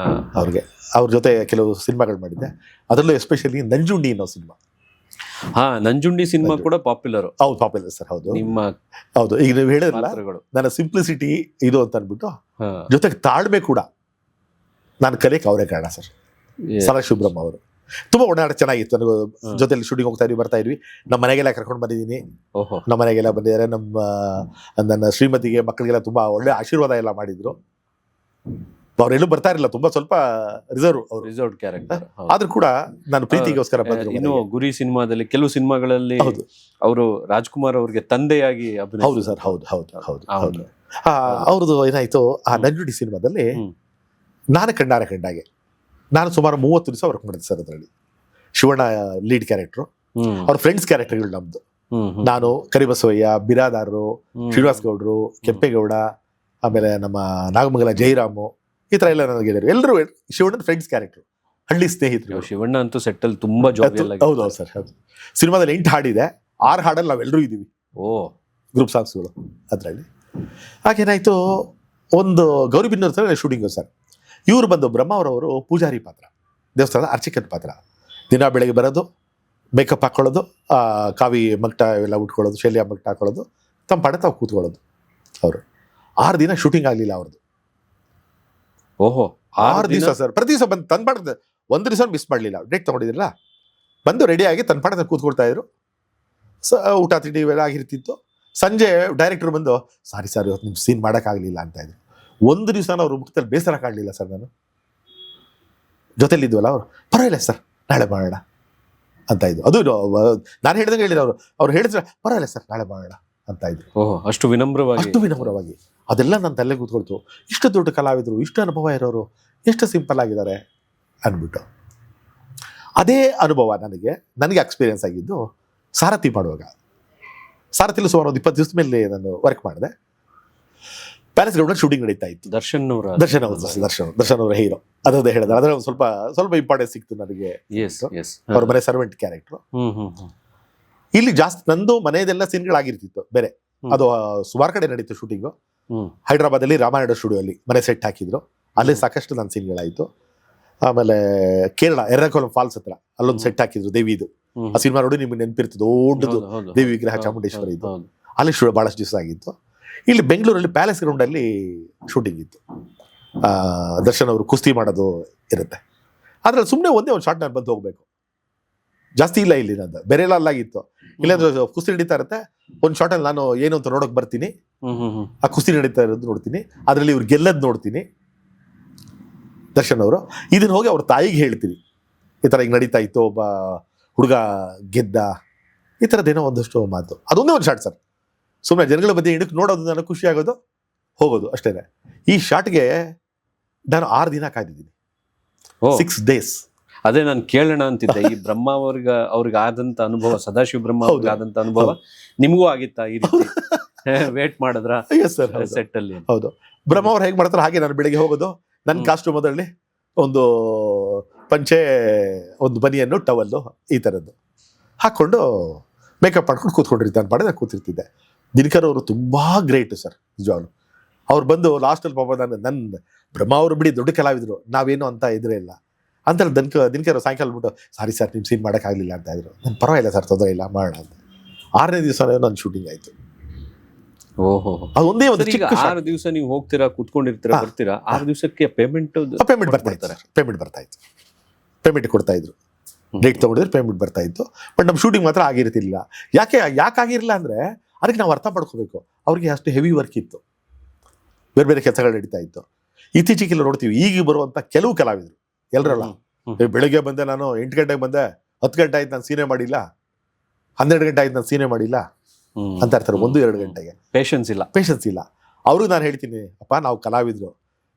ಅವ್ರಿಗೆ. ಅವ್ರ ಜೊತೆ ಕೆಲವು ಸಿನಿಮಾಗಳು ಮಾಡಿದ್ದೆ. ಅದರಲ್ಲೂ ಎಸ್ಪೆಷಲಿ ನಂಜುಂಡಿ ಅನ್ನೋ ಸಿನಿಮಾ. ನಂಜುಂಡಿ ಸಿನಿಮಾ ಕೂಡ ಪಾಪ್ಯುಲರ್. ಹೌದು, ಪಾಪ್ಯುಲರ್ ಸರ್. ಹೌದು, ನಿಮ್ಮ ಹೌದು. ಈಗ ನೀವು ಹೇಳಿದ್ರಲ್ಲ, ನನ್ನ ಸಿಂಪ್ಲಿಸಿಟಿ ಇದು ಅಂತ ಅಂದ್ಬಿಟ್ಟು, ಜೊತೆಗೆ ತಾಳ್ಮೆ ಕೂಡ ನಾನು ಕಲಿಯಕ್ಕೆ ಅವರೇ ಕಾರಣ ಸರ್. ಸದಾಶಿವ ಬ್ರಹ್ಮ ಅವರು ತುಂಬಾ ಒಡನಾಟ ಚೆನ್ನಾಗಿತ್ತು. ನನಗೆ ಜೊತೆಲಿ ಶೂಟಿಂಗ್ ಹೋಗ್ತಾ ಇದ್ವಿ, ಬರ್ತಾ ಇದ್ವಿ. ನಮ್ಮ ಮನೆಗೆಲ್ಲ ಕರ್ಕೊಂಡು ಬಂದಿದ್ದೀನಿ. ನಮ್ಮ ಮನೆಗೆಲ್ಲ ಬಂದಿದ್ದಾರೆ. ನನ್ನ ಶ್ರೀಮತಿಗೆ, ಮಕ್ಕಳಿಗೆಲ್ಲ ತುಂಬಾ ಒಳ್ಳೆ ಆಶೀರ್ವಾದ ಎಲ್ಲ ಮಾಡಿದ್ರು. ಅವ್ರೆಲ್ಲೂ ಬರ್ತಾ ಇರಲಿಲ್ಲ, ತುಂಬಾ ಸ್ವಲ್ಪ ರಿಸರ್ವ್ ಕ್ಯಾರೆಕ್ಟರ್. ಆದ್ರೂ ಕೂಡ ನಾನು ಪ್ರೀತಿಗೋಸ್ಕರ ಬಂದ್ರು. ಇನ್ನು ಗುರಿ ಸಿನಿಮಾದಲ್ಲಿ, ಕೆಲವು ಸಿನಿಮಾಗಳಲ್ಲಿ ಅವರು ರಾಜ್ಕುಮಾರ್ ಅವ್ರಿಗೆ ತಂದೆಯಾಗಿ ಅಭಿನಯ. ಹೌದು ಸರ್, ಹೌದು ಹೌದು ಹೌದು ಹೌದು. ಅವ್ರದ್ದು ಏನಾಯ್ತು, ಆ ನಂಜುಂಡಿ ಸಿನಿಮಾದಲ್ಲಿ ನಾನು ಕಂಡಾಗೆ ನಾನು ಸುಮಾರು 30 ದಿವಸ ವರ್ಕ್ ಮಾಡಿದ್ದೆ ಸರ್. ಅದರಲ್ಲಿ ಶಿವಣ್ಣ ಲೀಡ್ ಕ್ಯಾರೆಕ್ಟ್ರು, ಅವ್ರ ಫ್ರೆಂಡ್ಸ್ ಕ್ಯಾರೆಕ್ಟರ್ಗಳು ನಮ್ದು. ನಾನು, ಕರಿಬಸವಯ್ಯ, ಬಿರಾದಾರರು, ಶ್ರೀನಿವಾಸ್ ಗೌಡ್ರು, ಕೆಂಪೇಗೌಡ, ಆಮೇಲೆ ನಮ್ಮ ನಾಗಮಂಗಲ ಜಯರಾಮು, ಈ ತರ ಎಲ್ಲ ನನಗೆ ಎಲ್ಲರೂ ಶಿವಣ್ಣನ ಫ್ರೆಂಡ್ಸ್ ಕ್ಯಾರೆಕ್ಟರ್, ಹಳ್ಳಿ ಸ್ನೇಹಿತರು. ಶಿವಣ್ಣ ಅಂತೂ ಸೆಟ್ಟಲ್ ತುಂಬಾ ಜೋರಾಗಿ. ಹೌದು ಸರ್, ಹೌದು. ಸಿನಿಮಾದಲ್ಲಿ 8 ಹಾಡಿದೆ, 6 ಹಾಡಲ್ಲಿ ನಾವೆಲ್ಲರೂ ಇದ್ದೀವಿ. ಗ್ರೂಪ್ ಸಾಂಗ್ಸ್ಗಳು ಅದರಲ್ಲಿ. ಹಾಗೇನಾಯ್ತು, ಒಂದು ಗೌರಿಬಿದನೂರು ಶೂಟಿಂಗು ಸರ್. ಇವರು ಬಂದು ಬ್ರಹ್ಮ ಅವರವರು ಪೂಜಾರಿ ಪಾತ್ರ, ದೇವಸ್ಥಾನದ ಅರ್ಚಕನ ಪಾತ್ರ. ದಿನ ಬೆಳಗ್ಗೆ ಬರೋದು, ಮೇಕಪ್ ಹಾಕೊಳ್ಳೋದು, ಕಾವಿ ಮಗ್ಟ ಎಲ್ಲ ಉಟ್ಕೊಳ್ಳೋದು, ಶಲ್ಯ ಮಗ್ಟ ಹಾಕೊಳ್ಳೋದು, ತಮ್ಮ ಪಾಡ ತಾವು ಕೂತ್ಕೊಳ್ಳೋದು. ಅವರು 6 ದಿನ ಶೂಟಿಂಗ್ ಆಗಲಿಲ್ಲ ಅವ್ರದ್ದು. 6 ದಿವಸ ಸರ್. ಪ್ರತಿ ದಿವಸ ಬಂದು ತನ್ನ ಪಾಡ, ಒಂದು ದಿವಸ ಮಿಸ್ ಮಾಡಲಿಲ್ಲ. ಡೇಟ್ ತೊಗೊಂಡಿದ್ರಲ್ಲ, ಬಂದು ರೆಡಿಯಾಗಿ ತನ್ನ ಪಾಡ ಕೂತ್ಕೊಳ್ತಾ ಇದ್ರು. ಊಟ ತಿಂಡಿ ಇವೆಲ್ಲ ಆಗಿರ್ತಿತ್ತು. ಸಂಜೆ ಡೈರೆಕ್ಟರ್ ಬಂದು, ಸಾರಿ ಸರ್, ಇವತ್ತು ನಿಮ್ಮ ಸೀನ್ ಮಾಡೋಕ್ಕಾಗಲಿಲ್ಲ ಅಂತ ಇದ್ರು. ಒಂದು ದಿವಸ ಅವ್ರ ಮುಖದಲ್ಲಿ ಬೇಸರ ಕಾಣಲಿಲ್ಲ ಸರ್. ನಾನು ಜೊತೆಲಿದ್ವಲ್ಲ, ಅವರು ಪರವಾಗಿಲ್ಲ ಸರ್, ನಾಳೆ ಮಾಡೋಣ ಅಂತ ಇದ್ರು. ಅದು ನಾನು ಹೇಳಿದಂಗೆ ಹೇಳಿದ್ರು. ಅವ್ರು ಹೇಳಿದ್ರೆ ಪರವಾಗಿಲ್ಲ ಸರ್, ನಾಳೆ ಮಾಡೋಣ ಅಂತ ಇದ್ರು. ಅಷ್ಟು ವಿನಮ್ರವಾಗಿ. ಅದೆಲ್ಲ ನನ್ನ ತಲೆ ಕೂತ್ಕೊಳ್ತು. ಇಷ್ಟು ದೊಡ್ಡ ಕಲಾವಿದರು, ಇಷ್ಟು ಅನುಭವ ಇರೋರು ಎಷ್ಟು ಸಿಂಪಲ್ ಆಗಿದ್ದಾರೆ ಅಂದ್ಬಿಟ್ಟು. ಅದೇ ಅನುಭವ ನನಗೆ ಎಕ್ಸ್ಪೀರಿಯನ್ಸ್ ಆಗಿದ್ದು ಸಾರಥಿ ಮಾಡುವಾಗ. ಸಾರಥಿಲು ಸುಮಾರು ಒಂದು 20 ದಿವಸದ ಮೇಲೆ ನಾನು ವರ್ಕ್ ಮಾಡಿದೆ. ಪ್ಯಾಲೇಸ್ ಗ್ರೌಂಡ್ ಶೂಟಿಂಗ್ ನಡೀತಾ ಇತ್ತು. ದರ್ಶನ್ ಅವರ ಹೀರೋ. ಅದೇ ಹೇಳಿದ್ರೆ ಅದರ ಸ್ವಲ್ಪ ಇಂಪಾರ್ಟೆನ್ಸ್ ಸಿಕ್ತು ನನಗೆ. ಅವ್ರ ಮನೆ ಸರ್ವೆಂಟ್ ಕ್ಯಾರೆಕ್ಟರ್. ಇಲ್ಲಿ ಜಾಸ್ತಿ ನಂದು ಮನೆಯದೆಲ್ಲ ಸೀನ್ಗಳಾಗಿರ್ತಿತ್ತು ಬೇರೆ. ಅದು ಸುಮಾರು ಕಡೆ ನಡೀತು ಶೂಟಿಂಗು. ಹೈದರಾಬಾದ್ ಅಲ್ಲಿ ರಾಮಾಯಣ ಸ್ಟುಡಿಯೋ ಅಲ್ಲಿ ಮನೆ ಸೆಟ್ ಹಾಕಿದ್ರು. ಅಲ್ಲಿ ಸಾಕಷ್ಟು ನನ್ನ ಸೀನ್ಗಳಾಯ್ತು. ಆಮೇಲೆ ಕೇರಳ ಎರ್ರಕೋಲಂ ಫಾಲ್ಸ್ ಹತ್ರ ಅಲ್ಲೊಂದು ಸೆಟ್ ಹಾಕಿದ್ರು, ದೇವಿದು. ಆ ಸಿನಿಮಾ ನೋಡಿ ನಿಮ್ಗೆ ನೆನಪಿರ್ತದೆ, ದೊಡ್ಡದು ದೇವಿ ವಿಗ್ರಹ, ಚಾಮುಂಡೇಶ್ವರಿ ಇತ್ತು. ಅಲ್ಲಿ ಬಹಳಷ್ಟು ದಿವಸ ಆಗಿತ್ತು. ಇಲ್ಲಿ ಬೆಂಗಳೂರಲ್ಲಿ ಪ್ಯಾಲೇಸ್ ಗ್ರೌಂಡ್ ಅಲ್ಲಿ ಶೂಟಿಂಗ್ ಇತ್ತು. ದರ್ಶನ್ ಅವರು ಕುಸ್ತಿ ಮಾಡೋದು ಇರುತ್ತೆ. ಅದ್ರಲ್ಲಿ ಸುಮ್ಮನೆ ಒಂದೇ ಒಂದು ಶಾರ್ಟ್ ನಾನು ಬಂದು ಹೋಗ್ಬೇಕು, ಜಾಸ್ತಿ ಇಲ್ಲ. ಇಲ್ಲಿ ನಂದು ಬೇರೆ ಎಲ್ಲ ಅಲ್ಲಾಗಿತ್ತು. ಇಲ್ಲಾಂದ್ರೆ ಕುಸ್ತಿ ನಡೀತಾ ಇರುತ್ತೆ, ಒಂದು ಶಾರ್ಟಲ್ಲಿ ನಾನು ಏನು ಅಂತ ನೋಡೋಕೆ ಬರ್ತೀನಿ. ಆ ಕುಸ್ತಿ ನಡೀತಾ ಇರೋದು ನೋಡ್ತೀನಿ, ಅದರಲ್ಲಿ ಇವ್ರು ಗೆಲ್ಲದ್ ನೋಡ್ತೀನಿ. ದರ್ಶನ್ ಅವರು ಇದನ್ನ ಹೋಗಿ ಅವ್ರ ತಾಯಿಗೆ ಹೇಳ್ತೀನಿ, ಈ ಥರ ಈಗ ನಡೀತಾ ಇತ್ತು, ಒಬ್ಬ ಹುಡುಗ ಗೆದ್ದ, ಈ ಥರದ್ದೇನೋ ಒಂದಷ್ಟು ಮಾತು. ಅದೊಂದೇ ಒಂದು ಶಾರ್ಟ್ ಸರ್. ಸುಮ್ಮನೆ ಜನಗಳ ಮಧ್ಯೆ ಇಡಕ್ಕೆ ನೋಡೋದು, ನನಗೆ ಖುಷಿ ಆಗೋದು, ಹೋಗೋದು ಅಷ್ಟೇ. ಈ ಶಾರ್ಟ್ಗೆ ನಾನು 6 ದಿನ ಕಾಯ್ದಿದ್ದೀನಿ, 6 days. ಅದೇ ನಾನು ಕೇಳೋಣ ಅಂತಿದ್ದೆ. ಈ ಬ್ರಹ್ಮ ಅವ್ರಿಗೆ ಆದಂತ ಅನುಭವ, ಸದಾಶಿವ ಬ್ರಹ್ಮ ಅವ್ರಿಗೆ ಆದಂತ ಅನುಭವ ನಿಮಗೂ ಆಗಿತ್ತಾ? ಈ ರೀತಿ ವೇಟ್ ಮಾಡಿದ್ರ ಸೆಟ್ ಅಲ್ಲಿ? ಹೌದು. ಬ್ರಹ್ಮ ಅವ್ರು ಹೇಗೆ ಮಾಡ್ತಾರೆ ಹಾಗೆ ನಾನು ಬೆಳಿಗ್ಗೆ ಹೋಗೋದು. ನನ್ನ ಕಾಸ್ಟ್ಯೂಮ್ ಅದರಲ್ಲಿ ಒಂದು ಪಂಚೆ, ಒಂದು ಬನಿಯನ್ನು, ಟವಲ್ಲು, ಈ ಥರದ್ದು ಹಾಕ್ಕೊಂಡು ಮೇಕಪ್ ಮಾಡ್ಕೊಂಡು ಕೂತ್ಕೊಂಡಿರ್ತಾನೆ. ಪಾಡೆ ನಾನು ಕೂತಿರ್ತಿದ್ದೆ. ದಿನಕರ್ ಅವರು ತುಂಬಾ ಗ್ರೇಟ್ ಸರ್, ನಿಜವಾಗ್ಲು. ಅವ್ರು ಬಂದು ಲಾಸ್ಟಲ್ಲಿ ಪಾಪ ನನ್ನ ಬ್ರಹ್ಮ ಅವರು ಬಿಡಿ ದೊಡ್ಡ ಕಲಾವಿದ್ರು, ನಾವೇನು ಅಂತ ಇದ್ರೆ ಇಲ್ಲ ಅಂತ ದಿನಕರ್ ಸಾಯಂಕಾಲ ಬಿಟ್ಟು, ಸಾರಿ ಸರ್ ನಿಮ್ಮ ಸೀನ್ ಮಾಡೋಕ್ಕಾಗಲಿಲ್ಲ ಅಂತ ಇದ್ರು. ನಾನು ಪರವಾಗಿಲ್ಲ ಸರ್, ತೊಂದರೆ ಇಲ್ಲ, ಮಾಡೋಣ ಅಂತ. 6ನೇ ದಿವಸ ನನ್ನ ಶೂಟಿಂಗ್ ಆಯ್ತು. ಅದೊಂದೇ ಒಂದು 6 ದಿವಸ ನೀವು ಹೋಗ್ತೀರಾ, ಕೂತ್ಕೊಂಡಿರ್ತೀರಾ, ಬರ್ತೀರಾ. 6 ದಿವಸಕ್ಕೆ ಪೇಮೆಂಟ್ ಬರ್ತಾ ಇತ್ತು. ಪೇಮೆಂಟ್ ಕೊಡ್ತಾ ಇದ್ರು. ಡೇಟ್ ತಗೊಂಡಿದ್ರೆ ಪೇಮೆಂಟ್ ಬರ್ತಾ ಇತ್ತು. ಬಟ್ ನಮ್ಮ ಶೂಟಿಂಗ್ ಮಾತ್ರ ಆಗಿರ್ತಿರ್ಲಿಲ್ಲ. ಯಾಕೆ ಆಗಿರಲಿಲ್ಲ ಅಂದ್ರೆ ಅದಕ್ಕೆ ನಾವು ಅರ್ಥ ಮಾಡ್ಕೋಬೇಕು. ಅವ್ರಿಗೆ ಅಷ್ಟು ಹೆವಿ ವರ್ಕ್ ಇತ್ತು, ಬೇರೆ ಬೇರೆ ಕೆಲಸಗಳು ನಡೀತಾ ಇತ್ತು. ಇತ್ತೀಚೆಗೆಲ್ಲ ನೋಡ್ತೀವಿ, ಈಗ ಬರುವಂತ ಕೆಲವು ಕಲಾವಿದರು ಎಲ್ಲರಲ್ಲ, ಬೆಳಿಗ್ಗೆ ಬಂದೆ, ನಾನು 8 ಗಂಟೆಗೆ ಬಂದೆ, 10 ಗಂಟೆ ಆಯ್ತು ನಾನು ಸೀನೆ ಮಾಡಿಲ್ಲ, 12 ಗಂಟೆ ಆಯ್ತು ನಾನು ಸೀನೆ ಮಾಡಿಲ್ಲ ಅಂತ ಇರ್ತಾರೆ. 1-2 ಗಂಟೆಗೆ ಪೇಷನ್ಸ್ ಇಲ್ಲ. ಅವ್ರಿಗೆ ನಾನು ಹೇಳ್ತೀನಿ, ಅಪ್ಪ ನಾವು ಕಲಾವಿದ್ರು,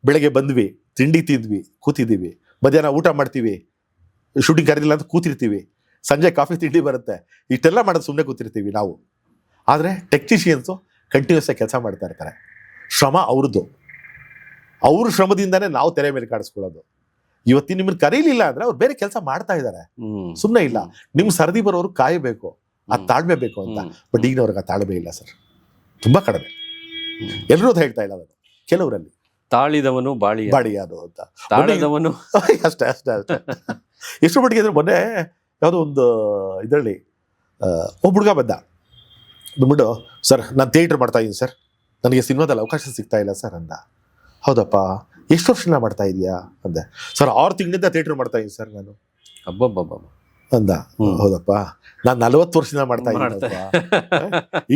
ಬೆಳಗ್ಗೆ ಬಂದ್ವಿ, ತಿಂಡಿ ತಿಂದ್ವಿ, ಕೂತಿದ್ದೀವಿ, ಮಧ್ಯಾಹ್ನ ಊಟ ಮಾಡ್ತೀವಿ, ಶೂಟಿಂಗ್ ಕರೀಲಿಲ್ಲ ಅಂತ ಕೂತಿರ್ತೀವಿ, ಸಂಜೆ ಕಾಫಿ ತಿಂಡಿ ಬರುತ್ತೆ, ಇಷ್ಟೆಲ್ಲ ಮಾಡೋದು ಸುಮ್ಮನೆ ಕೂತಿರ್ತೀವಿ ನಾವು. ಆದರೆ ಟೆಕ್ನಿಷಿಯನ್ಸು ಕಂಟಿನ್ಯೂಸ್ ಆಗಿ ಕೆಲಸ ಮಾಡ್ತಾ ಇರ್ತಾರೆ. ಶ್ರಮ ಅವ್ರದ್ದು, ಅವ್ರ ಶ್ರಮದಿಂದಾನೇ ನಾವು ತೆರೆ ಮೇಲೆ ಕಾಣಿಸ್ಕೊಳ್ಳೋದು. ಇವತ್ತಿನ ನಿಮ್ಮನ್ನು ಕರೀಲಿಲ್ಲ ಅಂದ್ರೆ ಅವ್ರು ಬೇರೆ ಕೆಲಸ ಮಾಡ್ತಾ ಇದ್ದಾರೆ, ಸುಮ್ಮನೆ ಇಲ್ಲ. ನಿಮ್ ಸರದಿ ಬರೋರು ಕಾಯಬೇಕು, ಆ ತಾಳ್ಮೆ ಬೇಕು ಅಂತ. ಬಟ್ ಈಗಿನವ್ರಿಗೆ ಆ ತಾಳ್ಮೆ ಇಲ್ಲ ಸರ್, ತುಂಬಾ ಕಡಿಮೆ. ಎಲ್ಲರೂ ಹೇಳ್ತಾ ಇಲ್ಲ ಅದನ್ನು, ಕೆಲವರಲ್ಲಿ ತಾಳಿದವನು ಬಾಳಿ ಅದು ಅಂತ, ತಾಳದವನು ಅಷ್ಟೇ. ಎಷ್ಟು ಮಟ್ಟಿಗೆ ಅಂದ್ರೆ ಮೊನ್ನೆ ಯಾವುದೋ ಒಂದು ಇದರಲ್ಲಿ ಒಬ್ಬ ಹುಡುಗ ಬಂದ್ಬಿಟ್ಟು, ಸರ್ ನಾನು ಥಿಯೇಟರ್ ಮಾಡ್ತಾ ಇದ್ದೀನಿ ಸರ್, ನನಗೆ ಸಿನಿಮಾದಲ್ಲಿ ಅವಕಾಶ ಸಿಗ್ತಾ ಇಲ್ಲ ಸರ್ ಅಂದ. ಹೌದಪ್ಪ, ಎಷ್ಟು ವರ್ಷ ಮಾಡ್ತಾ ಇದೀಯಾ ಅಂದೆ. ಸರ್ 6 ತಿಂಗಳಿಂದ ಥಿಯೇಟರ್ ಮಾಡ್ತಾ ಇದ್ದೀನಿ ಸರ್ ನಾನು ಅಂದ. ಹೌದಪ್ಪ, ನಾನು 40 ವರ್ಷದಿಂದ ಮಾಡ್ತಾ ಇದ್ದೀನಿ,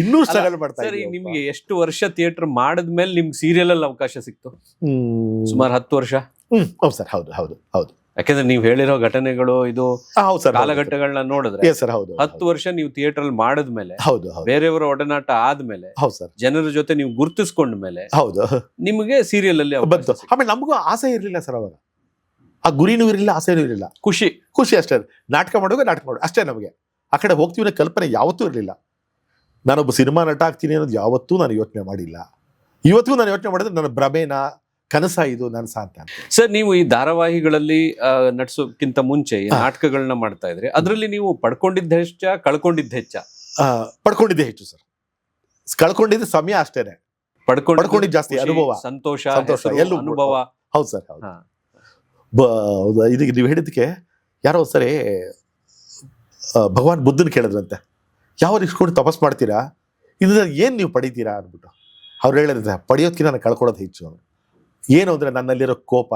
ಇನ್ನೂ ಸ್ಟ್ರಗಲ್ ಮಾಡ್ತಾ ಇದ್ದೀನಿ. ನಿಮ್ಗೆ ಎಷ್ಟು ವರ್ಷ ಥಿಯೇಟರ್ ಮಾಡಿದ್ಮೇಲೆ ನಿಮ್ಗೆ ಸೀರಿಯಲ್ ಅಲ್ಲಿ ಅವಕಾಶ ಸಿಕ್ತು? ಸುಮಾರು 10 ವರ್ಷ. ಹೌದು ಸರ್, ಹೌದು. ಯಾಕಂದ್ರೆ ನೀವು ಹೇಳಿರೋ ಘಟನೆಗಳು, ಇದು ಕಾಲಘಟ್ಟಗಳನ್ನ ನೋಡಿದ್ರೆ 10 ವರ್ಷ ನೀವು ಥಿಯೇಟರ್ ಅಲ್ಲಿ ಮಾಡಿದ್ಮೇಲೆ, ಬೇರೆಯವರ ಒಡನಾಟ ಆದ್ಮೇಲೆ, ಜನರ ಜೊತೆ ನೀವು ಗುರುತಿಸ್ಕೊಂಡ್ಮೇಲೆ ನಿಮಗೆ ಸೀರಿಯಲ್ ಅಲ್ಲಿ ಬಂತು. ಆಮೇಲೆ ನಮಗೂ ಆಸೆ ಇರ್ಲಿಲ್ಲ ಸರ್ ಅವಾಗ, ಆ ಗುರಿನೂ ಇರಲಿಲ್ಲ, ಆಸೆನೂ ಇರಲಿಲ್ಲ, ಖುಷಿ ಅಷ್ಟೇ. ನಾಟಕ ಮಾಡೋದು ಅಷ್ಟೇ. ನಮಗೆ ಆ ಕಡೆ ಹೋಗ್ತೀವಿ ಅನ್ನೋ ಕಲ್ಪನೆ ಯಾವತ್ತೂ ಇರಲಿಲ್ಲ. ನಾನೊಬ್ಬ ಸಿನಿಮಾ ನಟ ಆಗ್ತೀನಿ ಅನ್ನೋದು ಯಾವತ್ತೂ ನಾನು ಯೋಚನೆ ಮಾಡಿಲ್ಲ. ಇವತ್ತಿಗೂ ನಾನು ಯೋಚನೆ ಮಾಡಿದ್ರೆ ನನ್ನ ಭ್ರಮೇನ, ಕನಸ ಇದು ನನ್ನ ಸಾಧ್ಯ. ಸರ್, ನೀವು ಈ ಧಾರಾವಾಹಿಗಳಲ್ಲಿ ನಟಿಸೋಕ್ಕಿಂತ ಮುಂಚೆ ನಾಟಕಗಳನ್ನ ಮಾಡ್ತಾ ಇದ್ರಿ, ಅದರಲ್ಲಿ ನೀವು ಪಡ್ಕೊಂಡಿದ್ದ ಹೆಚ್ಚ, ಕಳ್ಕೊಂಡಿದ್ದ ಹೆಚ್ಚ? ಪಡ್ಕೊಂಡಿದ್ದೆ ಹೆಚ್ಚು ಸರ್. ಕಳ್ಕೊಂಡಿದ್ದ ಸಮಯ ಅಷ್ಟೇನೆ, ಪಡ್ಕೊಂಡಿದ್ದು ಜಾಸ್ತಿ. ಅನುಭವ, ಸಂತೋಷ, ಎಲ್ಲೂ ಅನುಭವ. ಹೌದು ಸರ್, ಹೌದು. ಇದಕ್ಕೆ ನೀವು ಹೇಳಿದ್ದಕ್ಕೆ ಯಾರೋ ಒಂದ್ಸರಿ ಭಗವಾನ್ ಬುದ್ಧನ ಕೇಳಿದ್ರಂತೆ, ಯಾವ ಇಸ್ಕೊಂಡು ತಪಸ್ ಮಾಡ್ತೀರಾ, ಇದನ್ನ ಏನ್ ನೀವು ಪಡಿತೀರಾ ಅಂದ್ಬಿಟ್ಟು. ಅವ್ರು ಹೇಳಿದ್ರೆ, ಪಡೆಯೋದಕ್ಕಿಂತ ನಾನು ಕಳ್ಕೊಳ್ಳೋದು ಹೆಚ್ಚು. ಏನು ಅಂದ್ರೆ ನನ್ನಲ್ಲಿರೋ ಕೋಪ,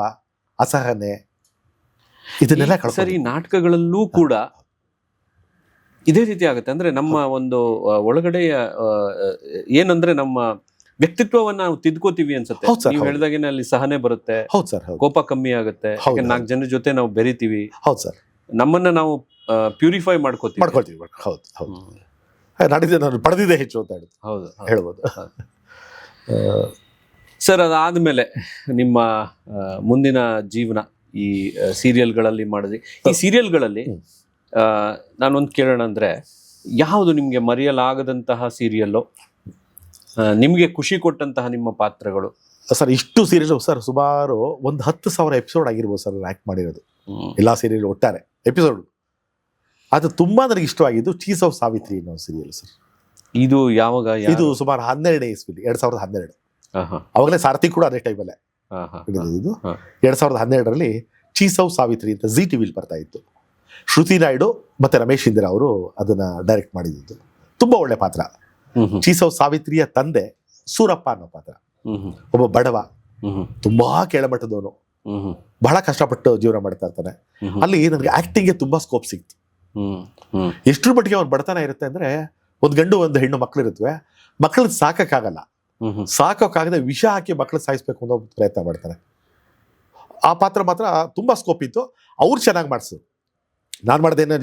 ಅಸಹನೆ, ಇದನ್ನೆಲ್ಲ ಸರಿ. ನಾಟಕಗಳಲ್ಲೂ ಕೂಡ ಇದೇ ರೀತಿ ಆಗುತ್ತೆ. ಅಂದ್ರೆ ನಮ್ಮ ಒಂದು ಒಳಗಡೆಯ ಏನಂದ್ರೆ ನಮ್ಮ ವ್ಯಕ್ತಿತ್ವವನ್ನ ನಾವು ತಿದ್ಕೋತೀವಿ ಅನ್ಸುತ್ತೆ. ನೀವು ಹೇಳಿದಾಗೇನೆ ಅಲ್ಲಿ ಸಹನೆ ಬರುತ್ತೆ, ಕೋಪ ಕಮ್ಮಿ ಆಗುತ್ತೆ, 4 ಜನರ ಜೊತೆ ನಾವು ಬೆರಿತೀವಿ. ಹೌದು ಸರ್, ನಮ್ಮನ್ನ ನಾವು ಪ್ಯೂರಿಫೈ ಮಾಡ್ಕೋತೀವಿ. ಹೌದು, ನಾನು ಪಡೆದಿದ್ದೆ ಹೆಚ್ಚು ಅಂತ ಹೇಳ್ಬೋದು. ಸರ್, ಅದಾದ್ಮೇಲೆ ನಿಮ್ಮ ಮುಂದಿನ ಜೀವನ ಈ ಸೀರಿಯಲ್ಗಳಲ್ಲಿ ಮಾಡಿದ್ರಿ. ಈ ಸೀರಿಯಲ್ಗಳಲ್ಲಿ ನಾನೊಂದು ಕೇಳೋಣ ಅಂದ್ರೆ, ಯಾವುದು ನಿಮ್ಗೆ ಮರೆಯಲಾಗದಂತಹ ಸೀರಿಯಲ್ಲು, ನಿಮ್ಗೆ ಖುಷಿ ಕೊಟ್ಟಂತಹ ನಿಮ್ಮ ಪಾತ್ರಗಳು? ಸರ್, ಇಷ್ಟು ಸೀರಿಯಲ್ ಸರ್ ಸುಮಾರು ಒಂದು 10,000 ಎಪಿಸೋಡ್ ಆಗಿರ್ಬೋದು ಸರ್ ಆಕ್ಟ್ ಮಾಡಿರೋದು, ಎಲ್ಲಾ ಸೀರಿಯಲ್ ಒಟ್ಟಾರೆ ಎಪಿಸೋಡ್. ಅದು ತುಂಬಾ ನನಗೆ ಇಷ್ಟವಾಗಿದ್ದು ಚೀಸ್ ಆಫ್ ಸಾವಿತ್ರಿ ಅನ್ನೋ ಸೀರಿಯಲ್ ಸರ್. ಇದು ಯಾವಾಗ? ಇದು ಸುಮಾರು 12ನೇ ಇಸ್ವಿಲಿ, 2012. ಅವಾಗಲೇ ಸಾರಥಿ ಕೂಡ ಅದೇ ಟೈಮಲ್ಲೇ ಇದು. 2012ರಲ್ಲಿ ಚೀಸ್ ಆಫ್ ಸಾವಿತ್ರಿ ಅಂತ ಜಿ ಟಿವಿಲಿ ಬರ್ತಾ ಇತ್ತು. ಶ್ರುತಿ ನಾಯ್ಡು ಮತ್ತೆ ರಮೇಶ್ ಇಂದಿರಾ ಅವರು ಅದನ್ನ ಡೈರೆಕ್ಟ್ ಮಾಡಿದ್ದು. ತುಂಬಾ ಒಳ್ಳೆ ಪಾತ್ರ. ಚೀಸ್ ಆಫ್ ಸಾವಿತ್ರಿಯ ತಂದೆ ಸೂರಪ್ಪ ಅನ್ನೋ ಪಾತ್ರ, ಒಬ್ಬ ಬಡವ, ತುಂಬಾ ಕೆಳಮಟ್ಟದವನು, ಬಹಳ ಕಷ್ಟಪಟ್ಟು ಜೀವನ ಮಾಡ್ತಾ ಇರ್ತಾನೆ. ಅಲ್ಲಿ ನನಗೆ ಆಕ್ಟಿಂಗ್ಗೆ ತುಂಬಾ ಸ್ಕೋಪ್ ಸಿಕ್ತು. ಎಷ್ಟರ ಮಟ್ಟಿಗೆ ಅವ್ನ ಬಡತನ ಇರುತ್ತೆ ಅಂದ್ರೆ, ಒಂದ್ ಗಂಡು ಒಂದು ಹೆಣ್ಣು ಮಕ್ಳು ಇರುತ್ತವೆ, ಮಕ್ಕಳನ್ನ ಸಾಕೋಕ್ಕಾಗದೆ ವಿಷ ಹಾಕಿ ಮಕ್ಕಳು ಸಾಯಿಸ್ಬೇಕು ಅನ್ನೋ ಪ್ರಯತ್ನ ಮಾಡ್ತಾರೆ. ಆ ಪಾತ್ರ ಮಾತ್ರ ತುಂಬಾ ಸ್ಕೋಪ್ ಇತ್ತು. ಅವ್ರು ಚೆನ್ನಾಗಿ ಮಾಡಿಸಿದ್ರು. ನಾನ್ ಮಾಡ್ದೇನೋ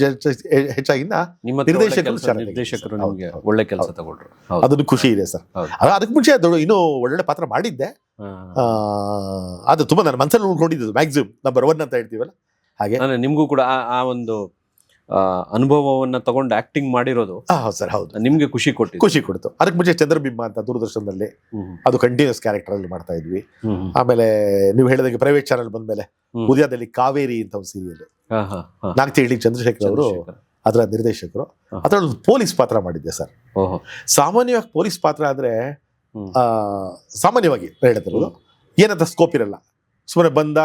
ಹೆಚ್ಚಾಗಿನ್ನ ನಿರ್ದೇಶಕರು ಒಳ್ಳೆ ಕೆಲಸ ತಗೊಂಡ್ರು, ಅದನ್ನು ಖುಷಿ ಇದೆ ಸರ್. ಅದಕ್ಕೆ ಮುಂಚೆ ಇನ್ನೂ ಒಳ್ಳೆ ಪಾತ್ರ ಮಾಡಿದ್ದೆ. ಅದು ತುಂಬಾ ನನ್ನ ಮನಸ್ಸಲ್ಲಿ ಉಳ್ಕೊಂಡಿದ್ದು, ಮ್ಯಾಕ್ಸಿಮಮ್ ನಂಬರ್ 1 ಅಂತ ಹೇಳ್ತೀವಲ್ಲ ಹಾಗೆ. ನಿಮ್ಗೂ ಕೂಡ ಆ ಒಂದು ಅನುಭವವನ್ನ ತಗೊಂಡು ಆಕ್ಟಿಂಗ್ ಮಾಡಿರೋದು ಸರ್, ಹೌದು, ನಿಮ್ಗೆ ಖುಷಿ ಕೊಡ್ತು. ಅದಕ್ಕೆ ಮುಂಚೆ ಚಂದ್ರಬಿಂಬ ಅಂತ ದೂರದರ್ಶನದಲ್ಲಿ, ಅದು ಕಂಟಿನ್ಯೂಸ್ ಕ್ಯಾರೆಕ್ಟರ್ ಅಲ್ಲಿ ಮಾಡ್ತಾ ಇದ್ವಿ. ಆಮೇಲೆ ನೀವು ಹೇಳಿದಾಗೆ ಪ್ರೈವೇಟ್ ಚಾನಲ್ ಬಂದ್ಮೇಲೆ ಉದಯದಲ್ಲಿ ಕಾವೇರಿ ಅಂತ ಒಂದು ಸೀರಿಯಲ್, ನಾಗ್ತಿಹಳ್ಳಿ ಚಂದ್ರಶೇಖರ್ ಅವರು ಅದರ ನಿರ್ದೇಶಕರು. ಅದರಲ್ಲಿ ಪೊಲೀಸ್ ಪಾತ್ರ ಮಾಡಿದ್ದೆ ಸರ್. ಸಾಮಾನ್ಯವಾಗಿ ಪೊಲೀಸ್ ಪಾತ್ರ ಅಂದ್ರೆ ಸಾಮಾನ್ಯವಾಗಿ ಹೇಳ್ತಿರೋದು ಏನಂತ ಸ್ಕೋಪ್ ಇರಲ್ಲ, ಸುಮ್ಮನೆ ಬಂದ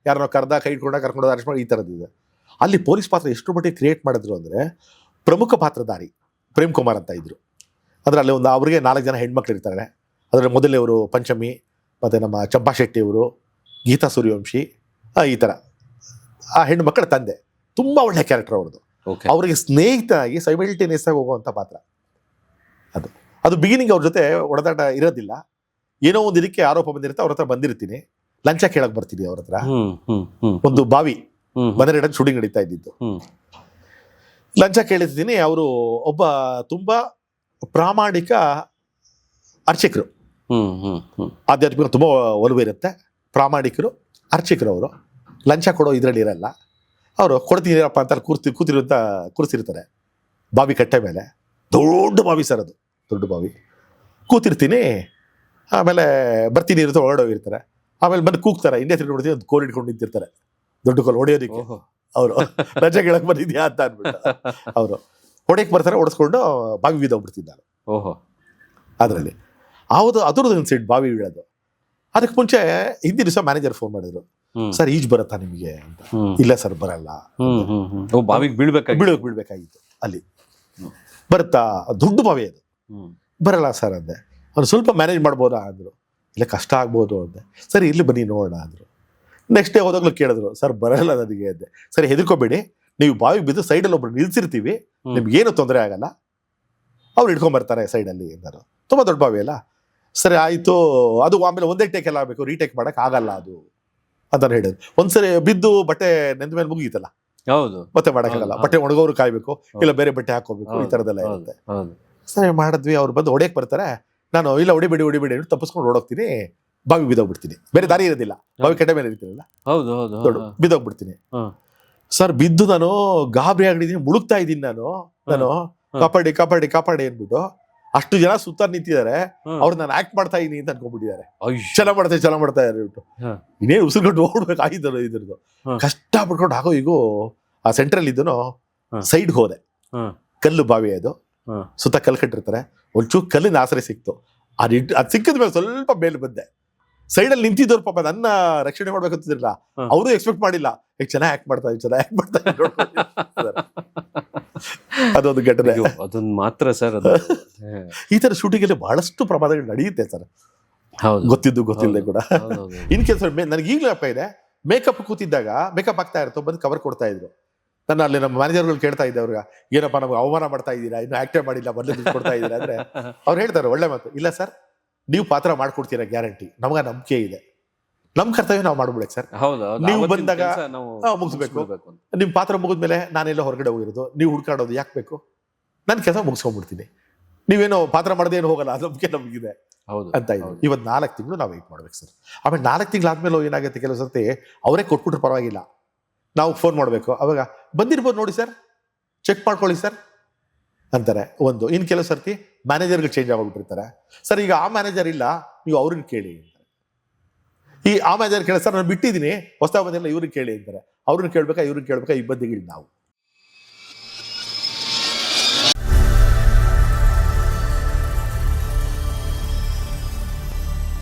ಯಾರನ್ನೋ ಕೈ ಕರ್ಕೊಂಡು ಅರೆಸ್ಟ್ ಮಾಡಿ, ಈ ಥರದ್ದಿದೆ. ಅಲ್ಲಿ ಪೊಲೀಸ್ ಪಾತ್ರ ಎಷ್ಟು ಮಟ್ಟಿಗೆ ಕ್ರಿಯೇಟ್ ಮಾಡಿದ್ರು ಅಂದರೆ, ಪ್ರಮುಖ ಪಾತ್ರಧಾರಿ ಪ್ರೇಮ್ ಕುಮಾರ್ ಅಂತ ಇದ್ರು. ಅದರಲ್ಲಿ ಒಂದು ಅವ್ರಿಗೆ 4 ಜನ ಹೆಣ್ಮಕ್ಳು ಇರ್ತಾರೆ. ಅದರಲ್ಲಿ ಮೊದಲನೇವರು ಪಂಚಮಿ, ಮತ್ತು ನಮ್ಮ ಚಂಪಾ ಶೆಟ್ಟಿ ಅವರು, ಗೀತಾ ಸೂರ್ಯವಂಶಿ, ಈ ಥರ ಆ ಹೆಣ್ಣು ಮಕ್ಕಳ ತಂದೆ. ತುಂಬ ಒಳ್ಳೆ ಕ್ಯಾರೆಕ್ಟರ್ ಅವ್ರದ್ದು. ಅವರಿಗೆ ಸ್ನೇಹಿತನಾಗಿ ಸೈಮಲ್ಟೇನಿಯಸ್ ಆಗಿ ಹೋಗುವಂಥ ಪಾತ್ರ ಅದು ಬಿಗಿನಿಂಗ್ ಅವ್ರ ಜೊತೆ ಒಡದಾಟ ಇರೋದಿಲ್ಲ. ಏನೋ ಒಂದು ಇದಕ್ಕೆ ಆರೋಪ ಬಂದಿರುತ್ತೆ, ಅವ್ರ ಹತ್ರ ಬಂದಿರ್ತೀನಿ, ಲಂಚ ಕೇಳಕ್ ಬರ್ತೀನಿ ಅವ್ರ ಹತ್ರ. ಒಂದು ಬಾವಿ ಬಂದರೆ ಶೂಟಿಂಗ್ ನಡೀತಾ ಇದ್ದಿದ್ದು. ಲಂಚ ಕೇಳಿದ್ದೀನಿ. ಅವರು ಒಬ್ಬ ತುಂಬಾ ಪ್ರಾಮಾಣಿಕ ಅರ್ಚಕರು, ಆಧ್ಯಾತ್ಮಿಕ ತುಂಬ ಒಲವು ಇರುತ್ತೆ, ಪ್ರಾಮಾಣಿಕರು, ಅರ್ಚಕರು. ಅವರು ಲಂಚ ಕೊಡೋ ಇದರಲ್ಲಿ ಇರಲ್ಲ. ಅವರು ಕೊಡ್ತೀನಿರಪ್ಪ ಅಂತ ಕೂರಿಸಿರ್ತಾರೆ ಬಾವಿ ಕಟ್ಟೆ ಮೇಲೆ. ದೊಡ್ಡ ಬಾವಿ ಸರ್, ಅದು ದೊಡ್ಡ ಬಾವಿ. ಕೂತಿರ್ತೀನಿ, ಆಮೇಲೆ ಬರ್ತೀನಿ ಇರುತ್ತೆ, ಹೊರಡೋಗಿರ್ತಾರೆ. ಆಮೇಲೆ ಬಂದು ಕೂಗ್ತಾರೆ, ಇಂಡಿಯಾ ತಿರುಗಿ ನೋಡ್ತೀನಿ, ಒಂದು ಕೋಲ್ ಇಟ್ಕೊಂಡು ನಿಂತಿರ್ತಾರೆ, ದೊಡ್ಡ ಕೋಲ್ ಹೊಡೆಯೋದಕ್ಕೆ. ಅವರು ಲಂಚ ಕೇಳಕ್ ಬಂದಿದ್ಯಾ ಅಂತ ಅಂದ್ಬಿಟ್ಟು ಅವರು ಹೊಡೆಯಕ್ಕೆ ಬರ್ತಾರೆ, ಹೊಡೆಸ್ಕೊಂಡು ಬಾವಿ ಬಿದ್ದೋಗ್ಬಿಡ್ತೀನಿ ನಾನು. ಅದರಲ್ಲಿ ಅದ್ರದ್ದು ಒಂದು ಸೈಡ್ ಬಾವಿ ಬೀಳೋದು. ಅದಕ್ಕೆ ಮುಂಚೆ ಹಿಂದಿನ ದಿವಸ ಮ್ಯಾನೇಜರ್ ಫೋನ್ ಮಾಡಿದ್ರು, ಸರ್ ಈಜು ಬರುತ್ತಾ ನಿಮಗೆ ಅಂತ. ಇಲ್ಲ ಸರ್ ಬರಲ್ಲ. ಬಾವಿಗೆ ಬೀಳ್ಬೇಕಾಗಿತ್ತು ಅಲ್ಲಿ. ಬರುತ್ತಾ? ದೊಡ್ಡ ಬಾವಿ ಅದು. ಬರಲ್ಲ ಸರ್ ಅಂದೆ. ಅವ್ನು ಸ್ವಲ್ಪ ಮ್ಯಾನೇಜ್ ಮಾಡ್ಬೋದಾ ಅಂದರು. ಇಲ್ಲ ಕಷ್ಟ ಆಗ್ಬೋದು ಅಂದೆ. ಸರಿ ಇಲ್ಲಿ ಬನ್ನಿ ನೋಡೋಣ ಅಂದರು. ನೆಕ್ಸ್ಟ್ ಡೇ ಹೋದಾಗ್ಲೂ ಕೇಳಿದ್ರು, ಸರ್ ಬರಲ್ಲ ನನಗೆ ಅಂದೆ. ಸರಿ ಹೆದರ್ಕೋಬೇಡಿ, ನೀವು ಬಾವಿ ಬಿದ್ದು ಸೈಡಲ್ಲಿ ಒಬ್ರು ನಿಲ್ಸಿರ್ತೀವಿ, ನಿಮ್ಗೇನು ತೊಂದರೆ ಆಗಲ್ಲ, ಅವ್ರು ಹಿಡ್ಕೊಂಬರ್ತಾರೆ ಸೈಡಲ್ಲಿ ಅಂದರು. ತುಂಬ ದೊಡ್ಡ ಬಾವಿ ಅಲ್ಲ. ಸರಿ ಆಯಿತು. ಅದು ಆಮೇಲೆ ಒಂದೇ ಟೇಕ್ ಎಲ್ಲ ಆಗಬೇಕು, ರೀಟೇಕ್ ಮಾಡೋಕೆ ಆಗಲ್ಲ ಅದು ಅಂತ ಹೇಳಿದ್ರು. ಒಂದ್ಸರಿ ಬಿದ್ದು ಬಟ್ಟೆ ನೆಂದ ಮೇಲೆ ಮುಗೀತಲ್ಲ, ಹೌದು, ಮತ್ತೆ ಮಾಡೋಕ್ಕಾಗಲ್ಲ. ಬಟ್ಟೆ ಒಣಗೋರು ಕಾಯ್ಬೇಕು, ಇಲ್ಲ ಬೇರೆ ಬಟ್ಟೆ ಹಾಕೋಬೇಕು, ಈ ಥರದ್ದೆಲ್ಲ ಇರುತ್ತೆ. ಸರಿ ಮಾಡಿದ್ವಿ. ಅವ್ರು ಬಂದು ಹೊಡೆಯಕ್ಕೆ ಬರ್ತಾರೆ. ನಾನು ಇಲ್ಲ ಹೊಡಿಬೇಡಿ ತಪ್ಪಿಸ್ಕೊಂಡು ಓಡೋಗ್ತೀನಿ, ಬಾವಿ ಬಿದ್ದೋಗ್ಬಿಡ್ತೀನಿ. ಬೇರೆ ದಾರಿ ಇರೋದಿಲ್ಲ, ಬಾವಿ ಕಟ್ಟೆ ಮೇಲೆ ಇರ್ತೀನಲ್ಲ, ದೊಡ್ಡ ಬಿದ್ದೋಗ್ಬಿಡ್ತೀನಿ. ಸರ್ ಬಿದ್ದು ನಾನು ಗಾಬರಿ ಆಗಿದ್ದೀನಿ, ಮುಳುಗ್ತಾ ಇದ್ದೀನಿ ನಾನು ಕಾಪಾಡಿ ಅಂದ್ಬಿಟ್ಟು. ಅಷ್ಟು ಜನ ಸುತ್ತ ನಿಂತಿದ್ದಾರೆ, ಅವ್ರು ನಾನು ಆಕ್ಟ್ ಮಾಡ್ತಾ ಇದೀನಿ ಅಂತ ಅನ್ಕೊಂಡ್ಬಿಟ್ಟಿದ್ದಾರೆ. ಚಲ ಮಾಡ್ತಾ ಇದ್ದಾರೆ ಬಿಟ್ಟು ಇನ್ನೇನು ಉಸಿರುಗಟ್ಟು ಹೋಗ್ಬೇಕಾಗಿದ್ದರು. ಇದ್ರದ್ದು ಕಷ್ಟ ಪಡ್ಕೊಂಡು ಆಗೋ ಈಗ ಆ ಸೆಂಟ್ರಲ್ ಇದ್ದನು ಸೈಡ್ ಹೋದೆ. ಕಲ್ಲು ಬಾವಿ ಅದು, ಸುತ್ತ ಕಲ್ಲು ಕಟ್ಟಿರ್ತಾರೆ. ಒಂಚೂರು ಕಲ್ಲಿನ ಆಸರೆ ಸಿಕ್ತು. ಅದು ಸಿಕ್ಕಿದ ಮೇಲೆ ಸ್ವಲ್ಪ ಮೇಲೆ ಬಂದೆ. ಸೈಡಲ್ಲಿ ನಿಂತಿದ್ದವ್ರು ಪಾಪ ನನ್ನ ರಕ್ಷಣೆ ಮಾಡ್ಬೇಕಂತಿದ್ರಲ್ಲ, ಅವರು ಎಕ್ಸ್ಪೆಕ್ಟ್ ಮಾಡಿಲ್ಲ, ಚೆನ್ನಾಗಿ ಆಕ್ಟ್ ಮಾಡ್ತಾ ಇದ್ದಾರೆ. ಅದೊಂದು ಘಟನೆ. ಅದೊಂದು ಮಾತ್ರ ಸರ್. ಈ ತರ ಶೂಟಿಂಗ್ ಅಲ್ಲಿ ಬಹಳಷ್ಟು ಪ್ರಮಾದಗಳು ನಡೆಯುತ್ತೆ ಸರ್, ಗೊತ್ತಿಲ್ಲದೆ ಕೂಡ. ಇನ್ ಕೆಲಸ ನನಗೆ ಈಗಲೂ ಅಪ್ಪ ಇದೆ, ಮೇಕಪ್ ಕೂತಿದ್ದಾಗ ಮೇಕಪ್ ಆಗ್ತಾ ಇರುತ್ತೋ ಬಂದು ಕವರ್ ಕೊಡ್ತಾ ಇದ್ರು. ನಾನು ಅಲ್ಲಿ ನಮ್ಮ ಮ್ಯಾನೇಜರ್ಗಳು ಕೇಳ್ತಾ ಇದ್ದೆ ಅವ್ರಿಗೆ, ಏನಪ್ಪ ನಮ್ಗೆ ಅವಮಾನ ಮಾಡ್ತಾ ಇದ್ದೀರಾ, ಇನ್ನು ಆಕ್ಟೇ ಮಾಡಿಲ್ಲ, ಮೊದಲೇ ಕೊಡ್ತಾ ಇದ್ದೀರಾ ಅಂದ್ರೆ ಅವ್ರು ಹೇಳ್ತಾರೆ ಒಳ್ಳೆ ಮಾತು, ಇಲ್ಲ ಸರ್ ನೀವು ಪಾತ್ರ ಮಾಡ್ಕೊಡ್ತೀರಾ ಗ್ಯಾರಂಟಿ, ನಮಗ ನಂಬಿಕೆ ಇದೆ, ನಮ್ ಕರ್ತವ್ಯ ನಾವು ಮಾಡ್ಬಿಡಕ್ಕೆ ಸರ್. ನೀವು ಬಂದಾಗ ಮುಗಿಸ್ಬೇಕು. ನಿಮ್ ಪಾತ್ರ ಮುಗಿದ್ಮೇಲೆ ನಾನೆಲ್ಲ ಹೊರಗಡೆ ಹೋಗಿರೋದು, ನೀವು ಹುಡ್ಕಾಡೋದು ಯಾಕೆ ಬೇಕು, ನನ್ನ ಕೆಲಸ ಮುಗಿಸ್ಕೊಂಡ್ಬಿಡ್ತೀನಿ, ನೀವೇನೋ ಪಾತ್ರ ಮಾಡದೆ ಏನು ಹೋಗಲ್ಲ, ನಂಬಿಕೆ ನಮಗಿದೆ ಅಂತ ಇದ್ರು. ಇವತ್ತು 4 ತಿಂಗಳು ನಾವು ವೆಯ್ಟ್ ಮಾಡ್ಬೇಕು ಸರ್. ಆಮೇಲೆ 4 ತಿಂಗಳಾದ್ಮೇಲೆ ಏನಾಗುತ್ತೆ, ಕೆಲವು ಸರ್ತಿ ಅವರೇ ಕೊಟ್ಬಿಟ್ರೆ ಪರವಾಗಿಲ್ಲ, ನಾವು ಫೋನ್ ಮಾಡಬೇಕು. ಅವಾಗ ಬಂದಿರ್ಬೋದು ನೋಡಿ ಸರ್, ಚೆಕ್ ಮಾಡ್ಕೊಳ್ಳಿ ಸರ್ ಅಂತಾರೆ ಒಂದು. ಇನ್ನು ಕೆಲವು ಸರ್ತಿ ಮ್ಯಾನೇಜರ್ಗಳು ಚೇಂಜ್ ಆಗೋಗ್ಬಿಟ್ಟಿರ್ತಾರೆ. ಸರ್ ಈಗ ಆ ಮ್ಯಾನೇಜರ್ ಇಲ್ಲ, ನೀವು ಅವ್ರನ್ನ ಕೇಳಿ ಅಂತಾರೆ. ಆ ಮ್ಯಾನೇಜರ್ ಕೇಳಿ, ಸರ್ ನಾನು ಬಿಟ್ಟಿದ್ದೀನಿ ಹೊಸ ಬಂದಿಲ್ಲ, ಇವ್ರಿಗೆ ಕೇಳಿ ಅಂತಾರೆ. ಅವ್ರನ್ನ ಕೇಳ್ಬೇಕಾ ಇವ್ರನ್ನ ಕೇಳ್ಬೇಕಾ, ಇಬ್ಬಂದಿಗಳು ನಾವು